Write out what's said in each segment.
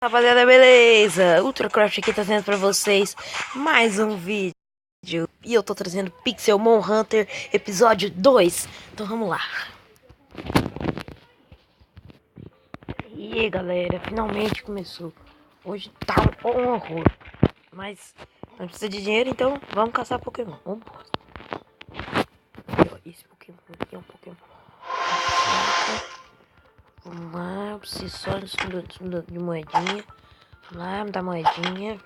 Rapaziada, beleza? Ultracraft aqui tá trazendo pra vocês mais um vídeo. E eu tô trazendo Pixelmon Hunter episódio 2. Então vamos lá. E aí, galera, finalmente começou. Hoje tá um horror. Mas não precisa de dinheiro, então vamos caçar Pokémon. Vamos. Esse Pokémon aqui é um Pokémon. Vamos lá, preciso só de moedinha. Vamos lá, me dá moedinha.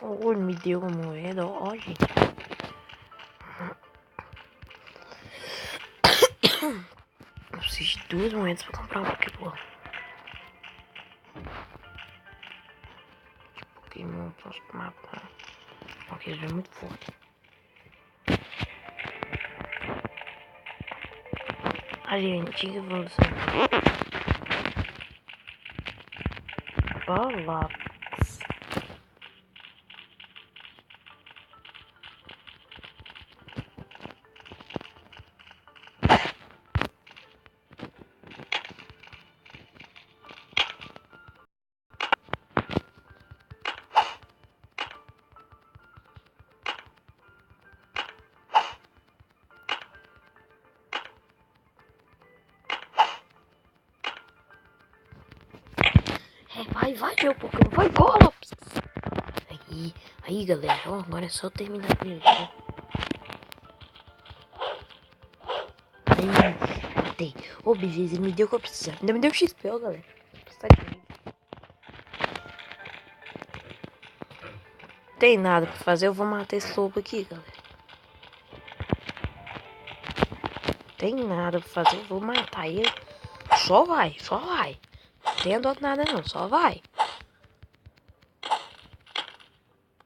Oh, ele me deu uma moeda, ó, gente. Eu preciso de 2 moedas pra comprar um Pokébola. Pokémon, posso matar. Porque ele é muito forte. Ali, a antiga evolução. Balax. Vai, meu Pokémon, vai, Golps! Aí, galera, ó, agora é só terminar com ele, né? Aí, matei. Ô, beleza, ele me deu o que eu precisava. Ainda me deu XP, ó, galera. Tem nada pra fazer, eu vou matar esse lobo aqui, galera. Tem nada pra fazer, eu vou matar ele. Só vai. Não tem dó de nada não, só vai.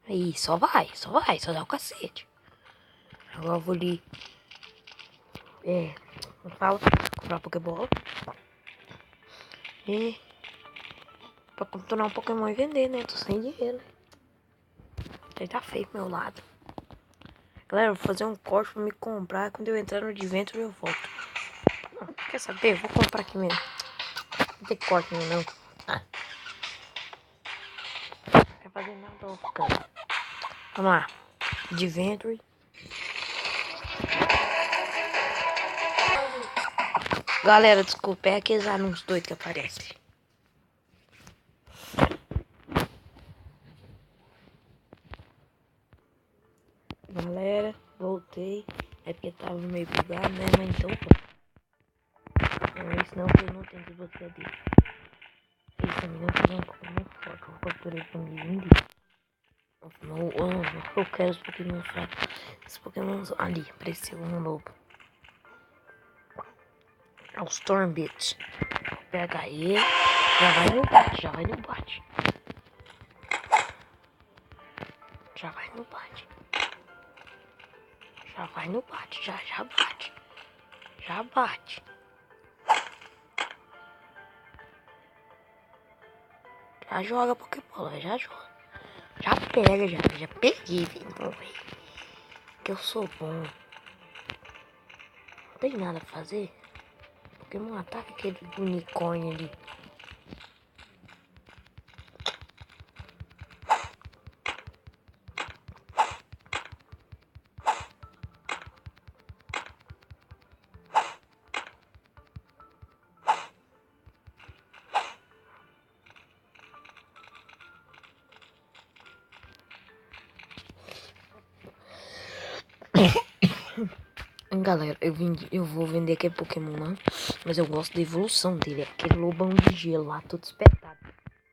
Aí, só dá o cacete. Agora eu vou ali. Não fala, comprar Pokébola. E pra tornar um Pokémon e vender, né? Tô sem dinheiro, né? Ele tá feio pro meu lado. Galera, eu vou fazer um corte pra me comprar. Quando eu entrar no Adventure eu volto. Quer saber? Eu vou comprar aqui mesmo. Não tem corte nenhum, não. Não quer fazer nada, tô ficando. Vamos lá. Adventure. Galera, desculpa, é aqueles anúncios doidos que aparecem. Galera, voltei. É porque tava meio bugado, né? Mas então, não é isso não, que eu não tenho desbloqueio dele. Esse também não tem um Pokémon forte. Eu capturei pra mim lindo. Eu quero os Pokémon fracos. Esses Pokémon ali, apareceu um lobo. É o Stormbit. Pega ele. Já vai no bate. Já vai no bate. Já bate. Já bate. Já joga Pokébola, já joga. Já pega, já peguei, velho. Que eu sou bom. Não tem nada pra fazer. Pokémon ataca aquele unicórnio ali. Galera, eu vou vender aquele Pokémon lá, mas eu gosto da evolução dele, é aquele lobão de gelo lá, todo espetado.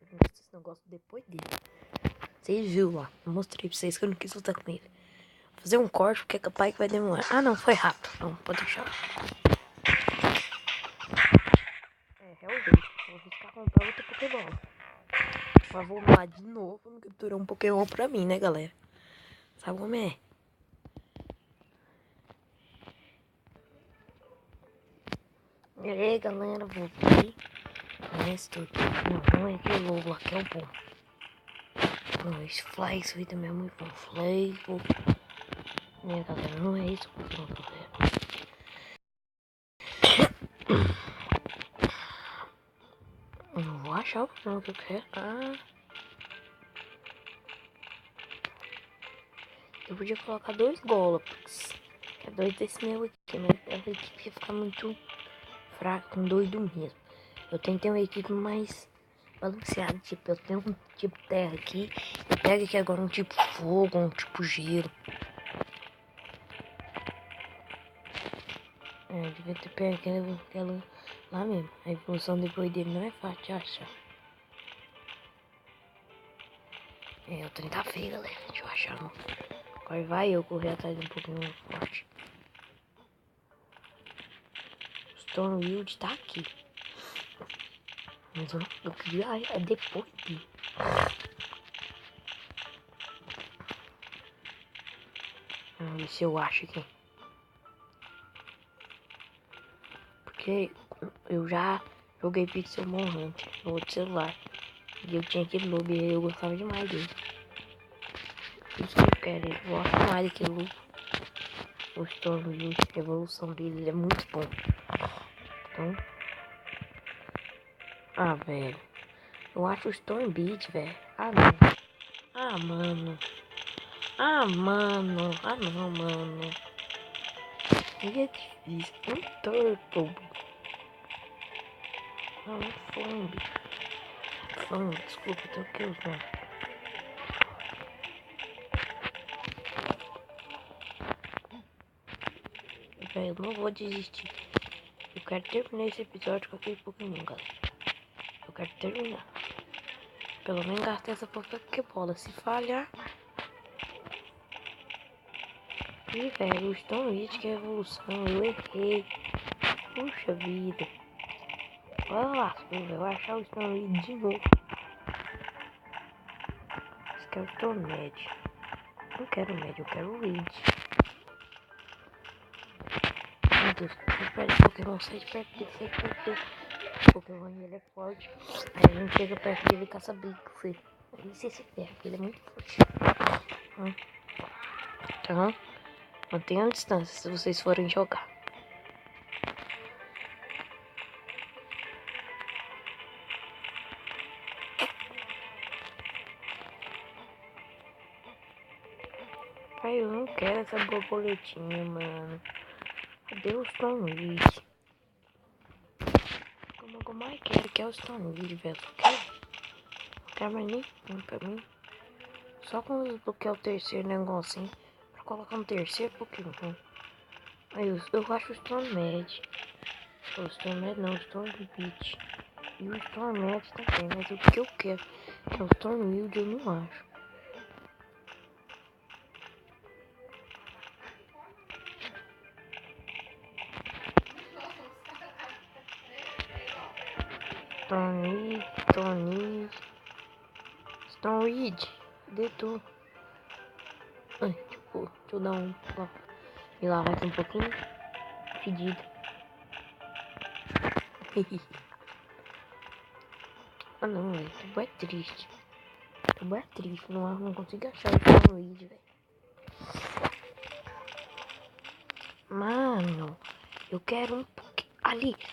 Eu gosto desse negócio depois dele. Vocês viram lá, eu mostrei pra vocês que eu não quis lutar com ele. Vou fazer um corte porque é capaz que vai demorar. Ah não, foi rápido, não, pode deixar. Realmente, eu vou ficar comprar outra Pokébola. Mas vou lá de novo, não capturar um Pokémon pra mim, né galera? Sabe como é? E aí galera, voltei. Não é aquele lobo lá que é o bom. Esse Fly, isso aí também é muito bom. Fly, minha galera, não é isso que eu quero. Eu não vou achar o que eu quero. Eu podia colocar 2 Golopes. Que é 2 desse meu aqui, mas essa equipe ia ficar muito fraca com 2 do mesmo. Eu tenho que ter uma equipe mais balanceada. Tipo, eu tenho um tipo terra aqui. Eu pego aqui agora um tipo fogo, um tipo gelo. Eu devia ter pego aquela lá mesmo. A evolução depois dele não é fácil de achar. O trem tá feio, galera. Deixa eu achar. Agora vai eu correr atrás de um pouquinho forte. O Stormwind tá aqui. Mas eu queria depois dele. Vamos ver se eu acho aqui. Porque eu já joguei Pixelmon Hunter no outro celular. E eu tinha aquele lobo e eu gostava demais dele. Por isso que eu quero ele. Eu gosto mais daquele lobo. O Stormwind, a evolução dele, ele é muito bom. Então... velho. Eu acho o Stormbeat, velho. Não. Mano. Mano. Não, mano. E é difícil. Um Turtle. Não, um Flambe. Desculpa, eu tenho que usar. Velho, eu não vou desistir. Eu quero terminar esse episódio com aquele Pokémon, galera. Eu quero terminar. Pelo menos gastar essa Pokébola. Se falhar... Ih, velho, o Stormwind que é a evolução. Eu errei. Puxa vida. Olha lá, eu vou achar o Stormwind de novo. Esse aqui é o Stormwind. Não quero o Mad, eu quero o Wind. Meu Deus, sai perto do Pokémon, sai perto dele. O Pokémon ele é forte. Aí a gente chega perto dele e caça bico. Aí você se perde, ele é muito forte. Então, mantenha a distância se vocês forem jogar. Ai, eu não quero essa borboletinha, mano. Cadê o Stormwind? Como eu mais quero que é o Stormwind, velho. Não quero mais nem pra mim. Só quando desbloquear o terceiro negocinho pra colocar um terceiro Pokémon. Aí eu acho o Stormwind. O Stormwind não, o Stormbeat. E o Stormwind também, mas o que eu quero é o Stormwind, eu não acho. Stormwind, cadê tu? Ai, tipo, deixa eu dar um... Me lavar aqui um pouquinho. Fedido. Não, velho, tu é triste. Tu é triste, não consigo achar o Stormwind, velho. Mano, eu quero um Pokémon. Ali.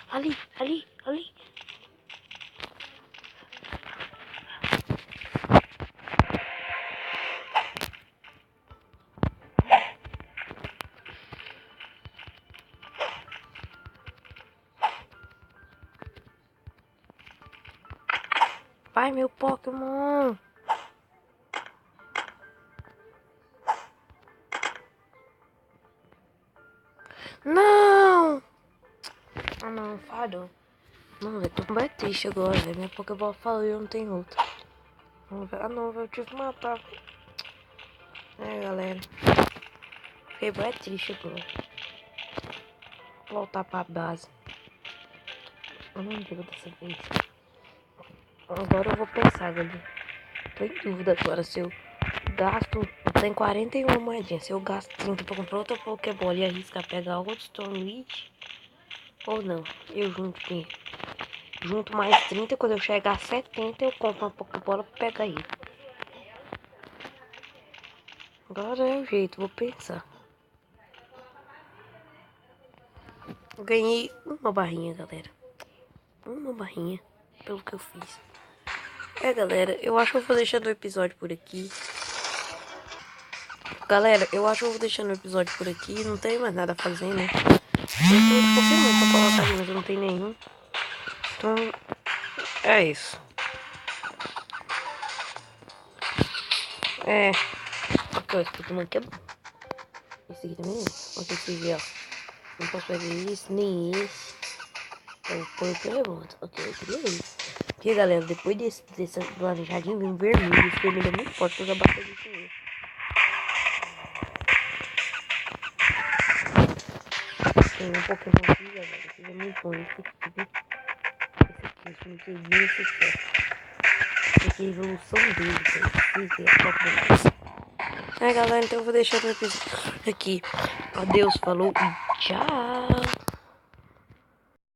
Vai, meu Pokémon. Não! Não, falhou. Não, velho, tô bem triste agora, velho. Minha Pokébola falou e eu não tenho outra. Não, velho, eu tive que matar. Galera. Fiquei bem triste agora. Vou voltar pra base. Eu não deu dessa vez. Agora eu vou pensar, galera. Tô em dúvida agora se eu gasto... Eu tenho 41 moedinhas. Se eu gasto 30 pra comprar outra Pokébola e arriscar pegar outro Stormwind ou não. Eu junto mais 30. Quando eu chegar a 70 eu compro uma Pokébola pra pegar ele. Agora é o jeito, vou pensar. Eu ganhei uma barrinha, galera. Uma barrinha, pelo que eu fiz. Galera, eu acho que eu vou deixando o episódio por aqui. Galera, eu acho que eu vou deixando o episódio por aqui. Não tem mais nada a fazer, né? Eu tô confirmando pra colocar ali, mas eu não tenho nenhum. Então, é isso. Ok, esse Pokémon aqui é bom. Esse aqui também é. Olha que você vê, ó. Não posso pegar esse, nem esse. Eu ponho o revolta. Ok, eu queria esse. Porque, galera, depois desse laranjadinho, vem um vermelho. Esse vermelho é muito forte, eu já bastante com ele. Tem um Pokémon aqui, galera. Esse é muito bom. Esse aqui, esse aqui. Esse aqui é a evolução dele, esse é top dele. Galera, então eu vou deixar o episódio aqui. Adeus, falou e tchau.